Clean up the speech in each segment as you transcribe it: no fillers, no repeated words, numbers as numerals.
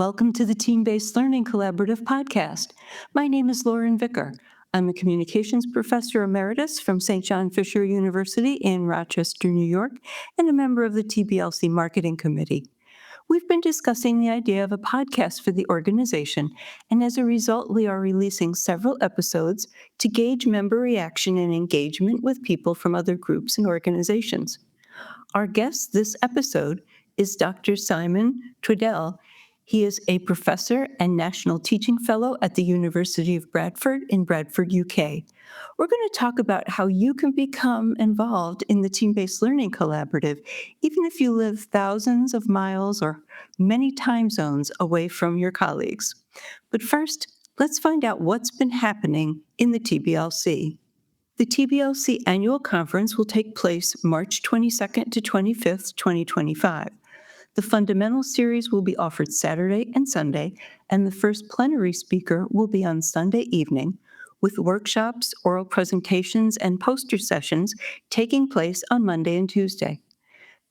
welcome to the Team-Based Learning Collaborative podcast. My name is Lauren Vicker. I'm a communications professor emeritus from St. John Fisher University in Rochester, New York, and a member of the TBLC Marketing Committee. We've been discussing the idea of a podcast for the organization, and as a result, we are releasing several episodes to gauge member reaction and engagement with people from other groups and organizations. Our guest this episode is Dr. Simon Tweddell. He is a professor and national teaching fellow at the University of Bradford in Bradford, UK. We're going to talk about how you can become involved in the Team-Based Learning Collaborative, even if you live thousands of miles or many time zones away from your colleagues. But first, let's find out what's been happening in the TBLC. The TBLC annual conference will take place March 22nd to 25th, 2025. The fundamental series will be offered Saturday and Sunday, and the first plenary speaker will be on Sunday evening, with workshops, oral presentations, and poster sessions taking place on Monday and Tuesday.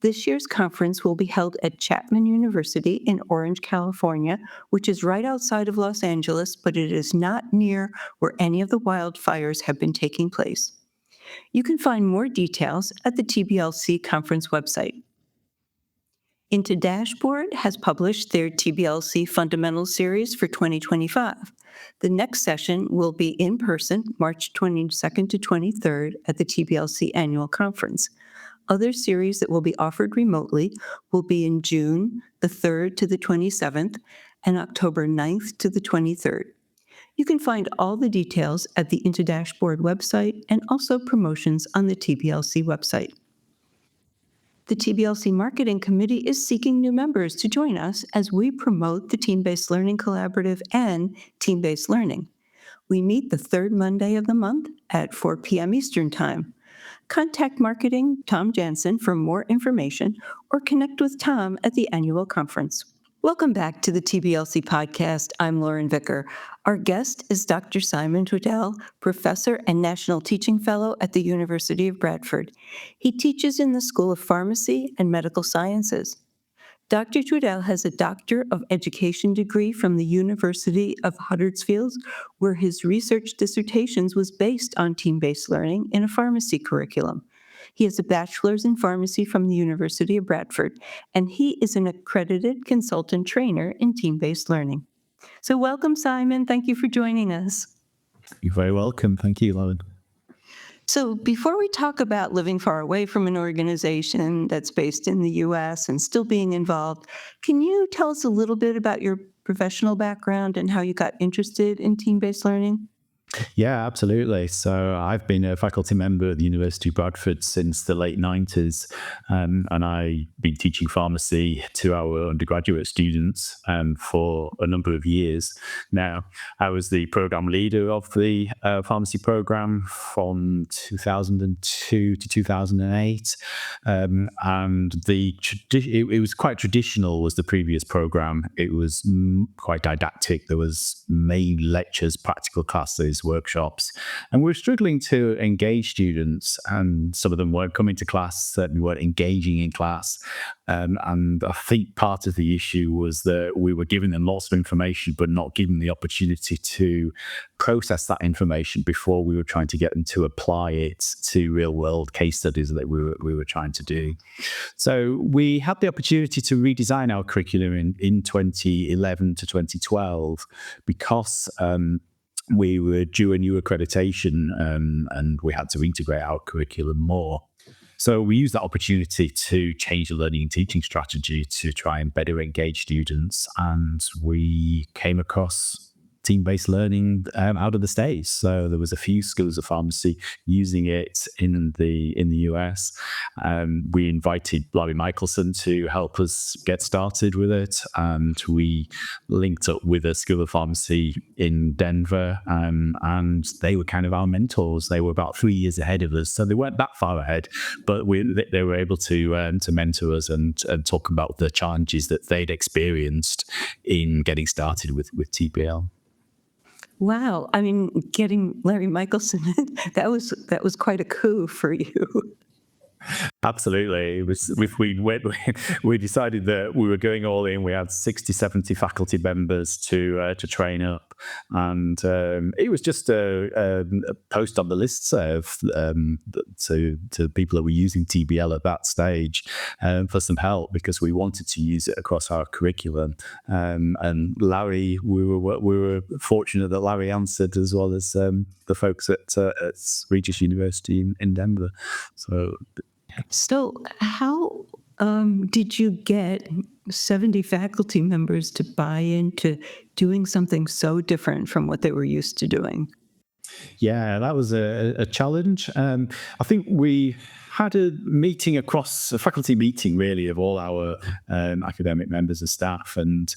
This year's conference will be held at Chapman University in Orange, California, which is right outside of Los Angeles, but it is not near where any of the wildfires have been taking place. You can find more details at the TBLC conference website. Into Dashboard has published their TBLC Fundamental Series for 2025. The next session will be in person, March 22nd to 23rd at the TBLC Annual Conference. Other series that will be offered remotely will be in June the 3rd to the 27th and October 9th to the 23rd. You can find all the details at the Into Dashboard website and also promotions on the TBLC website. The TBLC Marketing Committee is seeking new members to join us as we promote the Team-Based Learning Collaborative and Team-Based Learning. We meet the third Monday of the month at 4 p.m. Eastern Time. Contact Marketing Tom Jansen for more information or connect with Tom at the annual conference. Welcome back to the TBLC Podcast. I'm Lauren Vicker. Our guest is Dr. Simon Tweddell, professor and national teaching fellow at the University of Bradford. He teaches in the School of Pharmacy and Medical Sciences. Dr. Tweddell has a Doctor of Education degree from the University of Huddersfield, where his research dissertations was based on team-based learning in a pharmacy curriculum. He has a bachelor's in pharmacy from the University of Bradford, and he is an accredited consultant trainer in team-based learning. So welcome, Simon. Thank you for joining us. You're very welcome. Thank you, Lauren. So before we talk about living far away from an organization that's based in the U.S. and still being involved, can you tell us a little bit about your professional background and how you got interested in team-based learning? Yeah, absolutely. So I've been a faculty member at the University of Bradford since the late 90s, and I've been teaching pharmacy to our undergraduate students for a number of years now. I was the program leader of the pharmacy program from 2002 to 2008, and it was quite traditional was the previous program. It was quite didactic. There was main lectures, practical classes, workshops, and we were struggling to engage students, and some of them weren't coming to class, certainly weren't engaging in class. And I think part of the issue was that we were giving them lots of information, but not giving the opportunity to process that information before we were trying to get them to apply it to real-world case studies that we were trying to do. So we had the opportunity to redesign our curriculum in 2011 to 2012 because we were due a new accreditation and we had to integrate our curriculum more. So we used that opportunity to change the learning and teaching strategy to try and better engage students. And we came across team-based learning out of the States. So there was a few schools of pharmacy using it in the US. We invited Larry Michelson to help us get started with it. And we linked up with a school of pharmacy in Denver, and they were kind of our mentors. They were about 3 years ahead of us. So they weren't that far ahead, but they were able to mentor us and talk about the challenges that they'd experienced in getting started with TBL. Wow. I mean, getting Larry Michelson, that was quite a coup for you. Absolutely. It was, if we went, we decided that we were going all in. We had 60, 70 faculty members to train up. And it was just a post on the listserv to people that were using TBL at that stage for some help, because we wanted to use it across our curriculum. And Larry, we were fortunate that Larry answered, as well as the folks at Regis University in Denver. So how did you get 70 faculty members to buy into doing something so different from what they were used to doing? Yeah, that was a challenge. I think we had a faculty meeting, really, of all our academic members and staff, and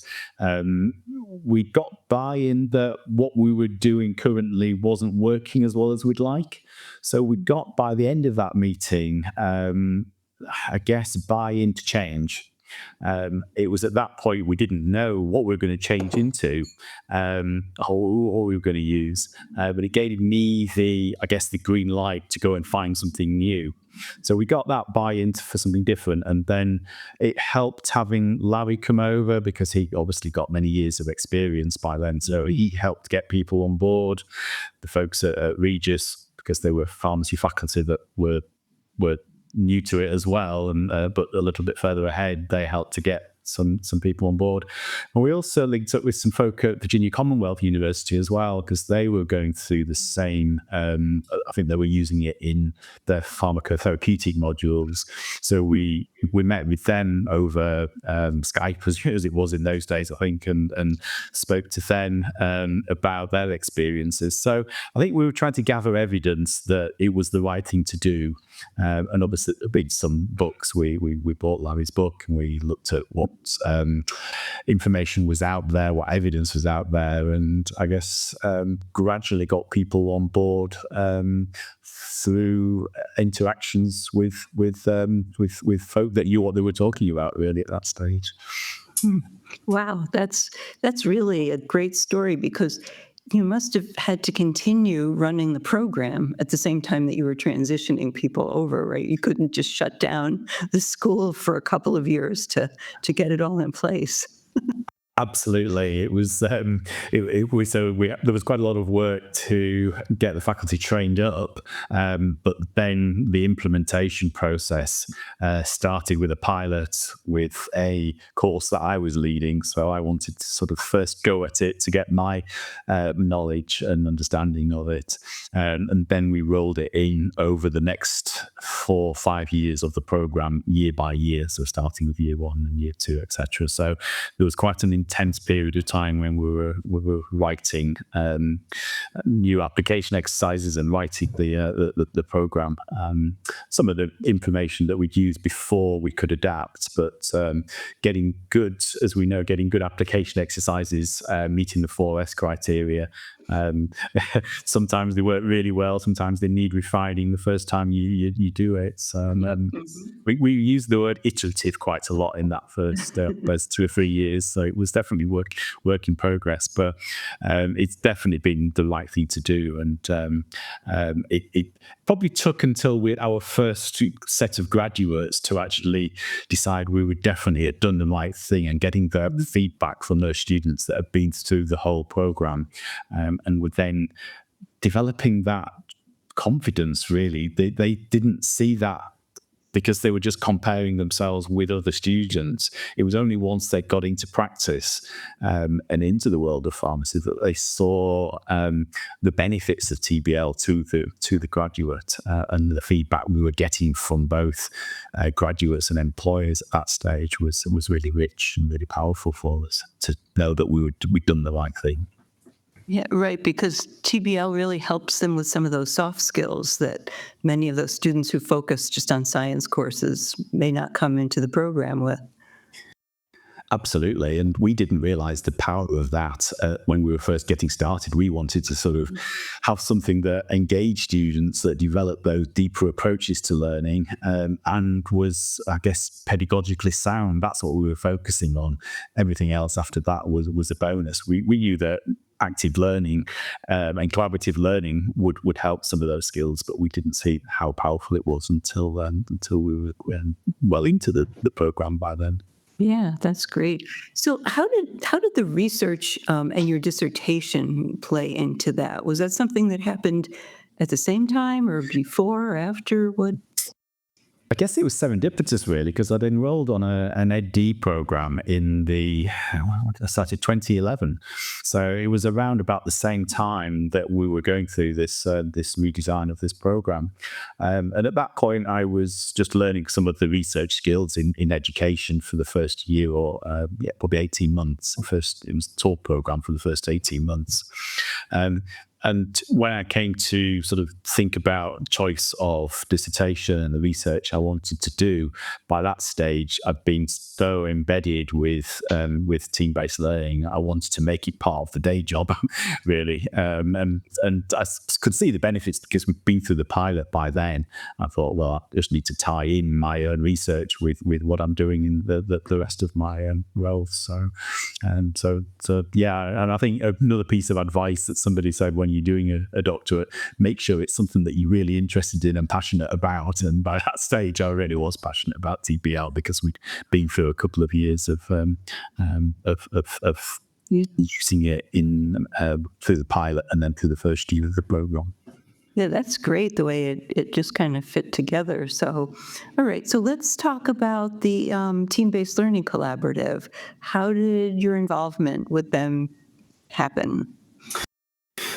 we got buy-in that what we were doing currently wasn't working as well as we'd like. So we got, by the end of that meeting, I guess, buy-in to change. It was at that point we didn't know what we were going to change into, or we were going to use, but it gave me the green light to go and find something new. So we got that buy-in for something different, and then it helped having Larry come over, because he obviously got many years of experience by then. So he helped get people on board, the folks at Regis, because they were pharmacy faculty that were new to it as well, and but a little bit further ahead, they helped to get some people on board. And we also linked up with some folk at Virginia Commonwealth University as well, because they were going through the same, I think they were using it in their pharmacotherapeutic modules. So we met with them over Skype, as it was in those days, I think, and spoke to them about their experiences. So I think we were trying to gather evidence that it was the right thing to do. And obviously, there'd some books. We bought Larry's book, and we looked at what information was out there, what evidence was out there, and I guess gradually got people on board through interactions with folk that knew what they were talking about, really, at that stage. Wow, that's really a great story, because you must have had to continue running the program at the same time that you were transitioning people over, right? You couldn't just shut down the school for a couple of years to get it all in place. Absolutely. It was, there was quite a lot of work to get the faculty trained up, but then the implementation process started with a pilot with a course that I was leading. So I wanted to sort of first go at it to get my knowledge and understanding of it. And then we rolled it in over the next 4 or 5 years of the program, year by year. So starting with year 1 and year 2, etc. So there was quite an intense period of time when we were writing new application exercises and writing the program. Some of the information that we'd used before we could adapt, but getting good application exercises, meeting the 4S criteria. Sometimes they work really well. Sometimes they need refining the first time you do it. So, we use the word iterative quite a lot in that first 2 or 3 years. So it was definitely work in progress, but it's definitely been the right thing to do. And it probably took until we had our first set of graduates to actually decide we would definitely have done the right thing, and getting the feedback from those students that have been through the whole program. And were then developing that confidence, really. They didn't see that because they were just comparing themselves with other students. It was only once they got into practice and into the world of pharmacy that they saw the benefits of TBL to the graduate, and the feedback we were getting from both graduates and employers at that stage was really rich and really powerful for us to know that we'd done the right thing. Yeah, right, because TBL really helps them with some of those soft skills that many of those students who focus just on science courses may not come into the program with. Absolutely. And we didn't realize the power of that when we were first getting started. We wanted to sort of have something that engaged students, that developed those deeper approaches to learning, and was, I guess, pedagogically sound. That's what we were focusing on. Everything else after that was a bonus. We knew that active learning and collaborative learning would help some of those skills, but we didn't see how powerful it was until we were well into the program by then. Yeah, that's great. So how did the research and your dissertation play into that? Was that something that happened at the same time or before or after? What? I guess it was serendipitous, really, because I'd enrolled on an Ed.D. program I started 2011. So it was around about the same time that we were going through this redesign of this program. And at that point, I was just learning some of the research skills in education for the first year or probably 18 months. It was a tour program for the first 18 months. And when I came to sort of think about choice of dissertation and the research I wanted to do, by that stage, I've been so embedded with team-based learning. I wanted to make it part of the day job, really. And I could see the benefits because we've been through the pilot by then. I thought, well, I just need to tie in my own research with what I'm doing in the rest of my roles. So yeah. And I think another piece of advice that somebody said when you're doing a doctorate, make sure it's something that you're really interested in and passionate about. And by that stage, I really was passionate about TBL because we'd been through a couple of years of using it through the pilot and then through the first year of the program. Yeah, that's great the way it just kind of fit together. So, all right, so let's talk about the Team-Based Learning Collaborative. How did your involvement with them happen?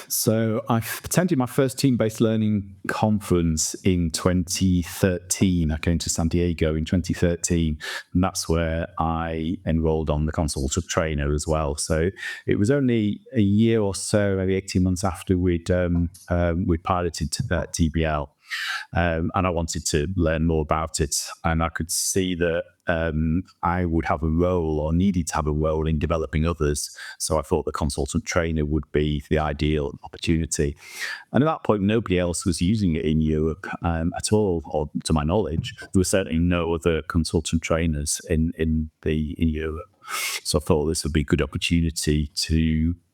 So I attended my first team-based learning conference in 2013. I came to San Diego in 2013, and that's where I enrolled on the consultant trainer as well. So it was only a year or so, maybe 18 months after we'd piloted TBL. And I wanted to learn more about it. And I could see that I would have a role or needed to have a role in developing others. So I thought the consultant trainer would be the ideal opportunity. And at that point, nobody else was using it in Europe at all, or to my knowledge. There were certainly no other consultant trainers in Europe. So I thought this would be a good opportunity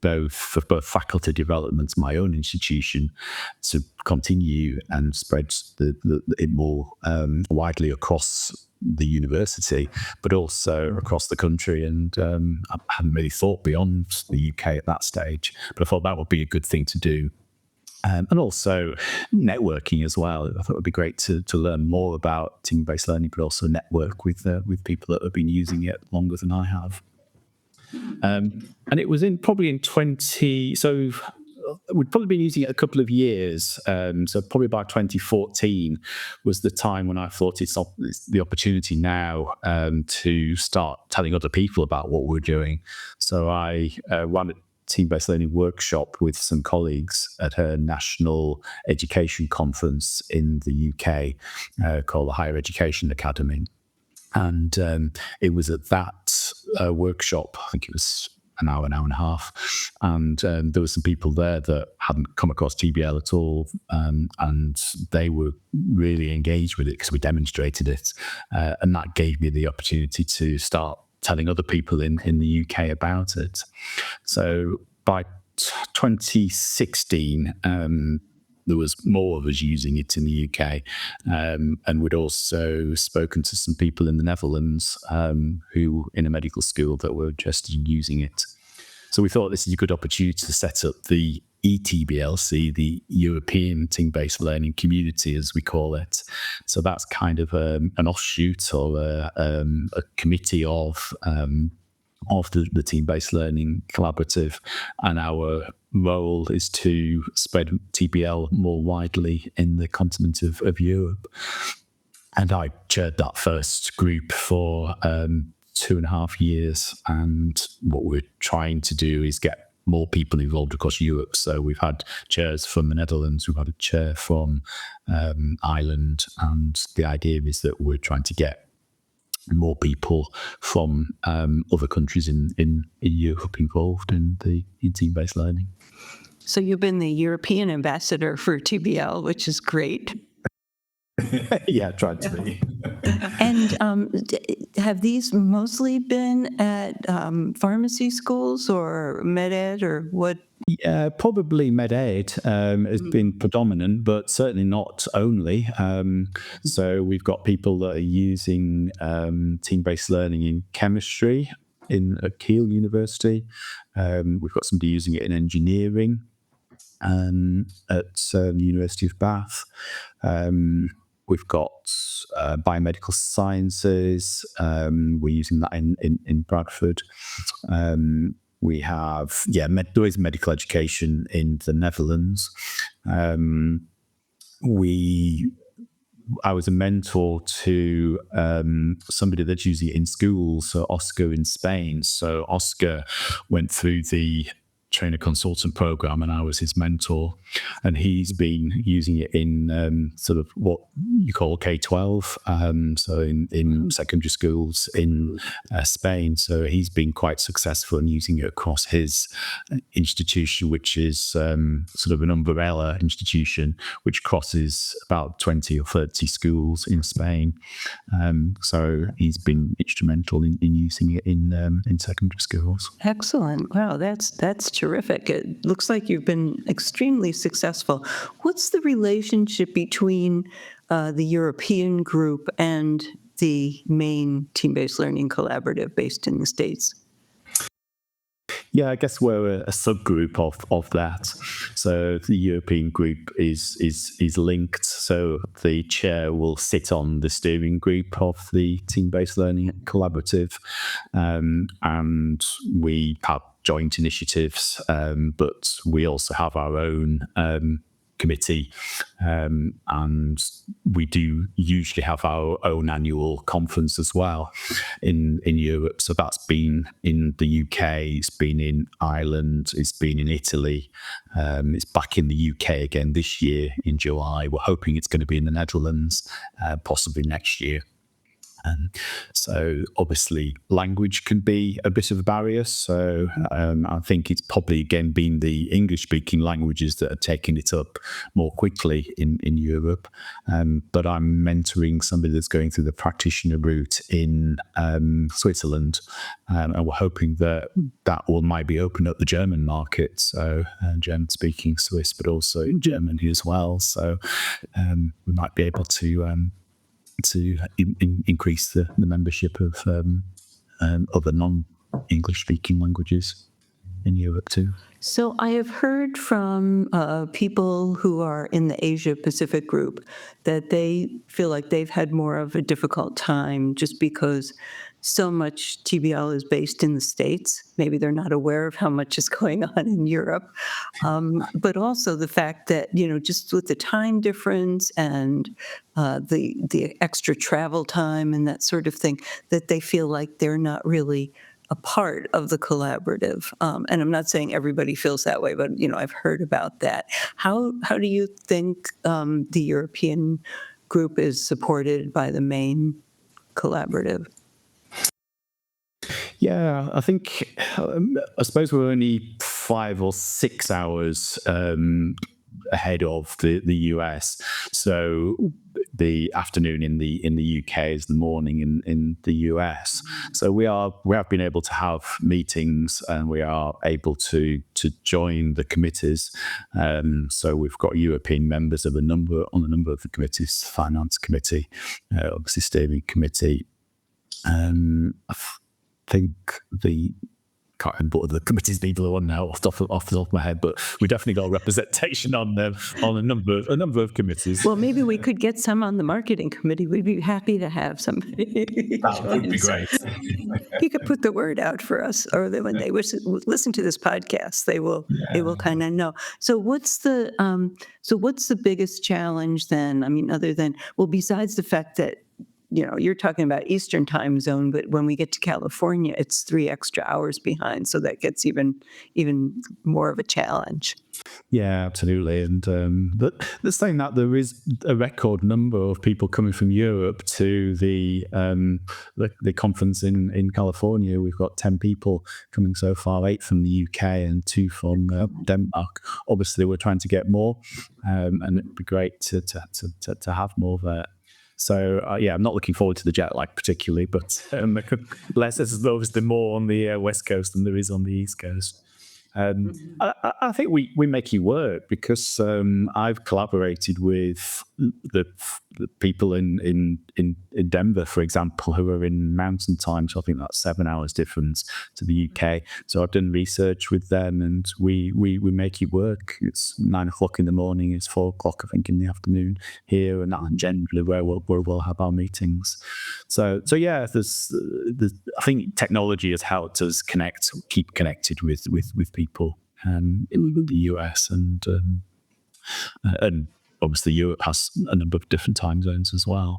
for both faculty development, my own institution, to continue and spread it more widely across the university, but also across the country. And I hadn't really thought beyond the UK at that stage, but I thought that would be a good thing to do. And also networking as well. I thought it would be great to learn more about team-based learning, but also network with people that have been using it longer than I have. And it was probably in 20. So we'd probably been using it a couple of years. So probably by 2014 was the time when I thought it's the opportunity now to start telling other people about what we're doing. So I ran team-based learning workshop with some colleagues at a national education conference in the UK called the Higher Education Academy. And it was at that workshop, I think it was an hour and a half, and there were some people there that hadn't come across TBL at all, and they were really engaged with it because we demonstrated it, and that gave me the opportunity to start telling other people in the UK about it. So by 2016, there was more of us using it in the UK, and we'd also spoken to some people in the Netherlands who in a medical school that were interested in using it. So we thought this is a good opportunity to set up the ETBLC, the European Team-Based Learning Community, as we call it. So that's kind of an offshoot or a committee of the Team-Based Learning Collaborative, and our role is to spread TBL more widely in the continent of Europe. And I chaired that first group for 2.5 years, and what we're trying to do is get more people involved across Europe. So we've had chairs from the Netherlands, we've had a chair from Ireland, and the idea is that we're trying to get more people from other countries in Europe involved in team-based learning. So you've been the European ambassador for TBL, which is great. Yeah, tried to be. And have these mostly been at pharmacy schools or med ed, or what Yeah, probably med-ed has been predominant, but certainly not only. So we've got people that are using team-based learning in chemistry at Keele University. We've got somebody using it in engineering at the University of Bath. We've got biomedical sciences. We're using that in Bradford. We have, there is medical education in the Netherlands. I was a mentor to somebody that's using it in schools, so Oscar in Spain. So Oscar went through the trainer consultant program and I was his mentor, and he's been using it in sort of what you call K-12, so in secondary schools in Spain. So he's been quite successful in using it across his institution, which is sort of an umbrella institution which crosses about 20 or 30 schools in Spain. So he's been instrumental in using it in secondary schools. Excellent. Wow, that's terrific. It looks like you've been extremely successful. What's the relationship between the European group and the main team-based learning collaborative based in the States? Yeah, I guess we're a subgroup of that. So the European group is linked. So the chair will sit on the steering group of the team-based learning collaborative, and we have joint initiatives, but we also have our own committee, and we do usually have our own annual conference as well in Europe. So that's been in the UK, it's been in Ireland, it's been in Italy, it's back in the UK again this year in July. We're hoping it's going to be in the Netherlands, possibly next year. So obviously language can be a bit of a barrier. So I think it's probably again been the English speaking languages that are taking it up more quickly in Europe. But I'm mentoring somebody that's going through the practitioner route in Switzerland. And we're hoping that might be open up the German market. So German speaking Swiss, but also Germany as well. So we might be able to increase the membership of other non-English speaking languages in Europe too. So I have heard from people who are in the Asia Pacific group that they feel like they've had more of a difficult time just because so much TBL is based in the States. Maybe they're not aware of how much is going on in Europe. But also the fact that, just with the time difference and the extra travel time and that sort of thing, that they feel like they're not really a part of the collaborative. And I'm not saying everybody feels that way, but, I've heard about that. How do you think the European group is supported by the main collaborative? Yeah, I think, I suppose we're only 5 or 6 hours ahead of the US. So the afternoon in the UK is the morning in the US. So we have been able to have meetings, and we are able to join the committees. So we've got European members on a number of the committees: finance committee, obviously steering committee. I think can't remember what the committees people are on now off the top of my head, but we definitely got representation on a number of committees. Well, maybe we could get some on the marketing committee. We'd be happy to have somebody. That would be great. You could put the word out for us, or when they listen to this podcast, they will kind of know. So what's the biggest challenge then? I mean, other than, besides the fact that you're talking about Eastern time zone, but when we get to California, it's 3 extra hours behind. So that gets even more of a challenge. Yeah, absolutely. And but they're saying that there is a record number of people coming from Europe to the conference in California. We've got 10 people coming so far, 8 from the UK and 2 from Denmark. Obviously, we're trying to get more, and it'd be great to have more there. So, I'm not looking forward to the jet lag particularly, but there's obviously more on the West Coast than there is on the East Coast. I think we make it work because I've collaborated with the people in Denver, for example, who are in Mountain Time. So I think that's 7 hours difference to the UK. So I've done research with them, and we make it work. It's 9 o'clock in the morning. It's 4 o'clock, I think, in the afternoon here, and that's generally where we'll have our meetings. So yeah, I think technology has helped us keep connected with people in the US, and obviously Europe has a number of different time zones as well,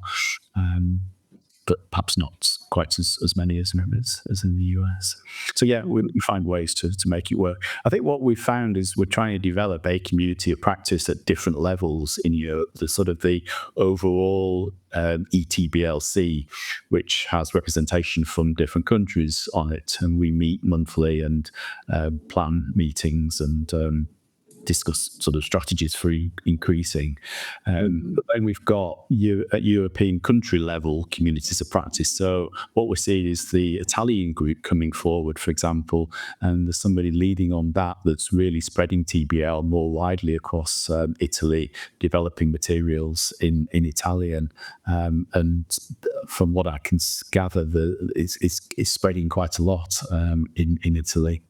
but perhaps not quite as many as in the US. So yeah, we find ways to make it work. I think what we found is we're trying to develop a community of practice at different levels in Europe. The sort of the overall ETBLC, which has representation from different countries on it, and we meet monthly and plan meetings and discuss sort of strategies for increasing. But then we've got at European country level communities of practice. So what we're seeing is the Italian group coming forward, for example, and there's somebody leading on that's really spreading TBL more widely across Italy, developing materials in Italian. And from what I can gather, it's spreading quite a lot in Italy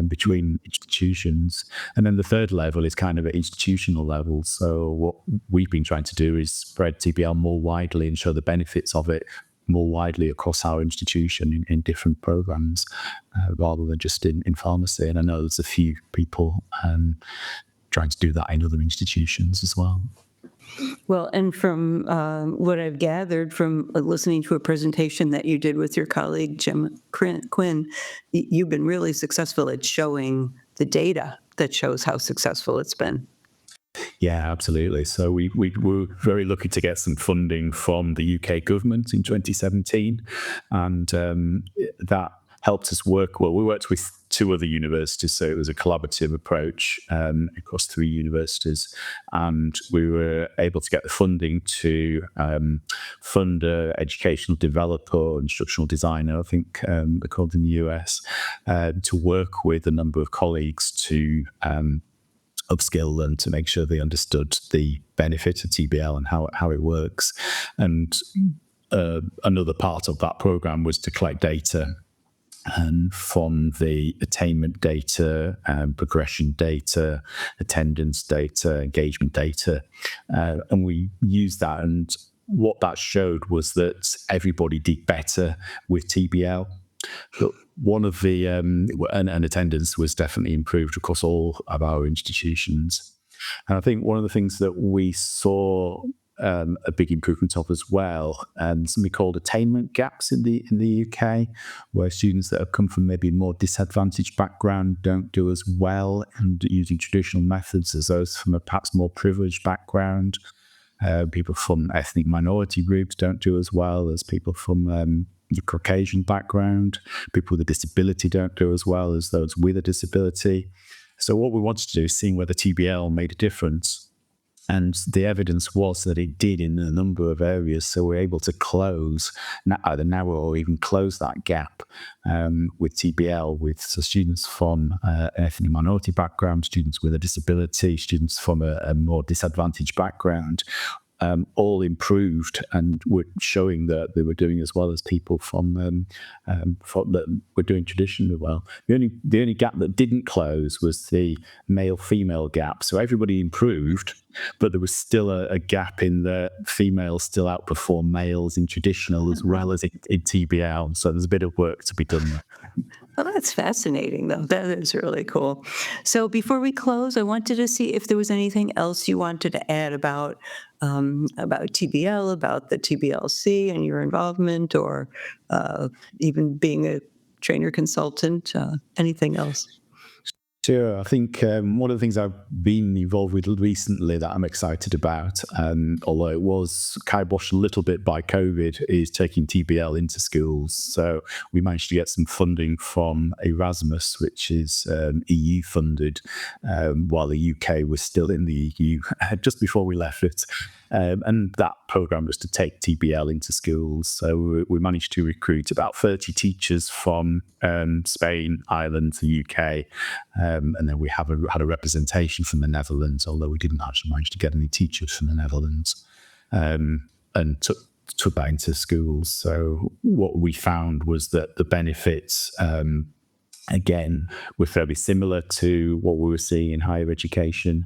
between institutions. And then the third level is kind of at institutional level. So what we've been trying to do is spread TBL more widely and show the benefits of it more widely across our institution in different programs, rather than just in pharmacy. And I know there's a few people trying to do that in other institutions as well. Well, and from what I've gathered from listening to a presentation that you did with your colleague, Jim Quinn, you've been really successful at showing the data that shows how successful it's been. Yeah, absolutely. So we were very lucky to get some funding from the UK government in 2017, and that helped us work well. We worked with 2 other universities, so it was a collaborative approach across 3 universities, and we were able to get the funding to fund an educational developer or instructional designer, I think they're called in the US, to work with a number of colleagues to upskill them to make sure they understood the benefit of TBL and how it works. And another part of that program was to collect data, and from the attainment data, progression data, attendance data, engagement data, and we used that. And what that showed was that everybody did better with TBL. But one of the and attendance was definitely improved across all of our institutions. And I think one of the things that we saw a big improvement of as well, something called attainment gaps in the UK, where students that have come from maybe more disadvantaged background don't do as well and using traditional methods as those from a perhaps more privileged background. People from ethnic minority groups don't do as well as people from the Caucasian background. People with a disability don't do as well as those with a disability. So what we wanted to do is seeing whether TBL made a difference. And the evidence was that it did in a number of areas. So we're able to either narrow or even close that gap with TBL with students from ethnic minority background, students with a disability, students from a more disadvantaged background. All improved and were showing that they were doing as well as people from that were doing traditionally well. The only gap that didn't close was the male-female gap. So everybody improved, but there was still a gap in the females still outperform males in traditional as well as in TBL. So there's a bit of work to be done there. Well, that's fascinating, though. That is really cool. So before we close, I wanted to see if there was anything else you wanted to add about TBL, about the TBLC and your involvement, or even being a trainer consultant, anything else? Sure. I think one of the things I've been involved with recently that I'm excited about, although it was kiboshed a little bit by COVID, is taking TBL into schools. So we managed to get some funding from Erasmus, which is EU funded, while the UK was still in the EU just before we left it. And that program was to take TBL into schools. So we managed to recruit about 30 teachers from Spain, Ireland, the UK. And then we had a representation from the Netherlands, although we didn't actually manage to get any teachers from the Netherlands, and took that into schools. So what we found was that the benefits, again, were fairly similar to what we were seeing in higher education.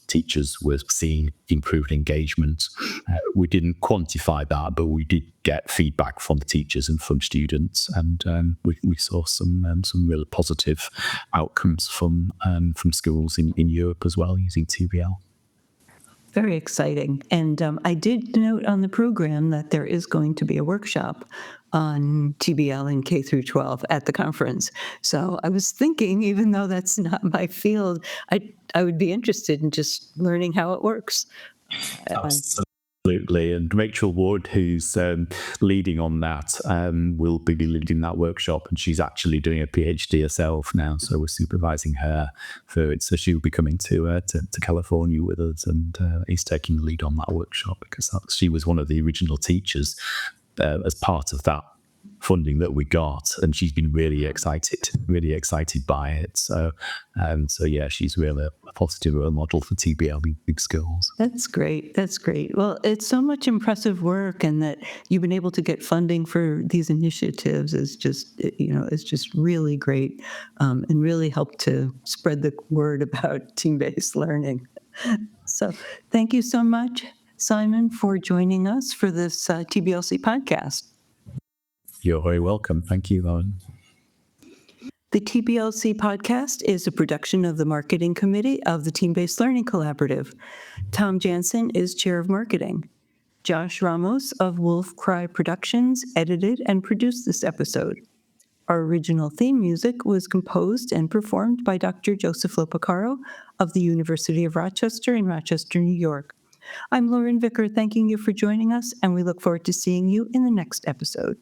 Teachers were seeing improved engagement. We didn't quantify that, but we did get feedback from the teachers and from students, and we saw some really positive outcomes from schools in Europe as well using TBL. Very exciting. And I did note on the program that there is going to be a workshop on TBL in K through 12 at the conference. So I was thinking, even though that's not my field, I would be interested in just learning how it works. Absolutely. And Rachel Ward, who's leading on that, will be leading that workshop. And she's actually doing a PhD herself now. So we're supervising her for it. So she'll be coming to California with us, and is taking the lead on that workshop because she was one of the original teachers as part of that funding that we got, and she's been really excited by it. So yeah, she's really a positive role model for TBL in big schools. That's great. Well, it's so much impressive work, and that you've been able to get funding for these initiatives is just really great, and really helped to spread the word about team-based learning. So thank you so much, Simon, for joining us for this TBLC podcast. You're very welcome. Thank you, Lauren. The TBLC Podcast is a production of the Marketing Committee of the Team-Based Learning Collaborative. Tom Jansen is Chair of Marketing. Josh Ramos of Wolf Cry Productions edited and produced this episode. Our original theme music was composed and performed by Dr. Joseph Lopacaro of the University of Rochester in Rochester, New York. I'm Lauren Vicker, thanking you for joining us, and we look forward to seeing you in the next episode.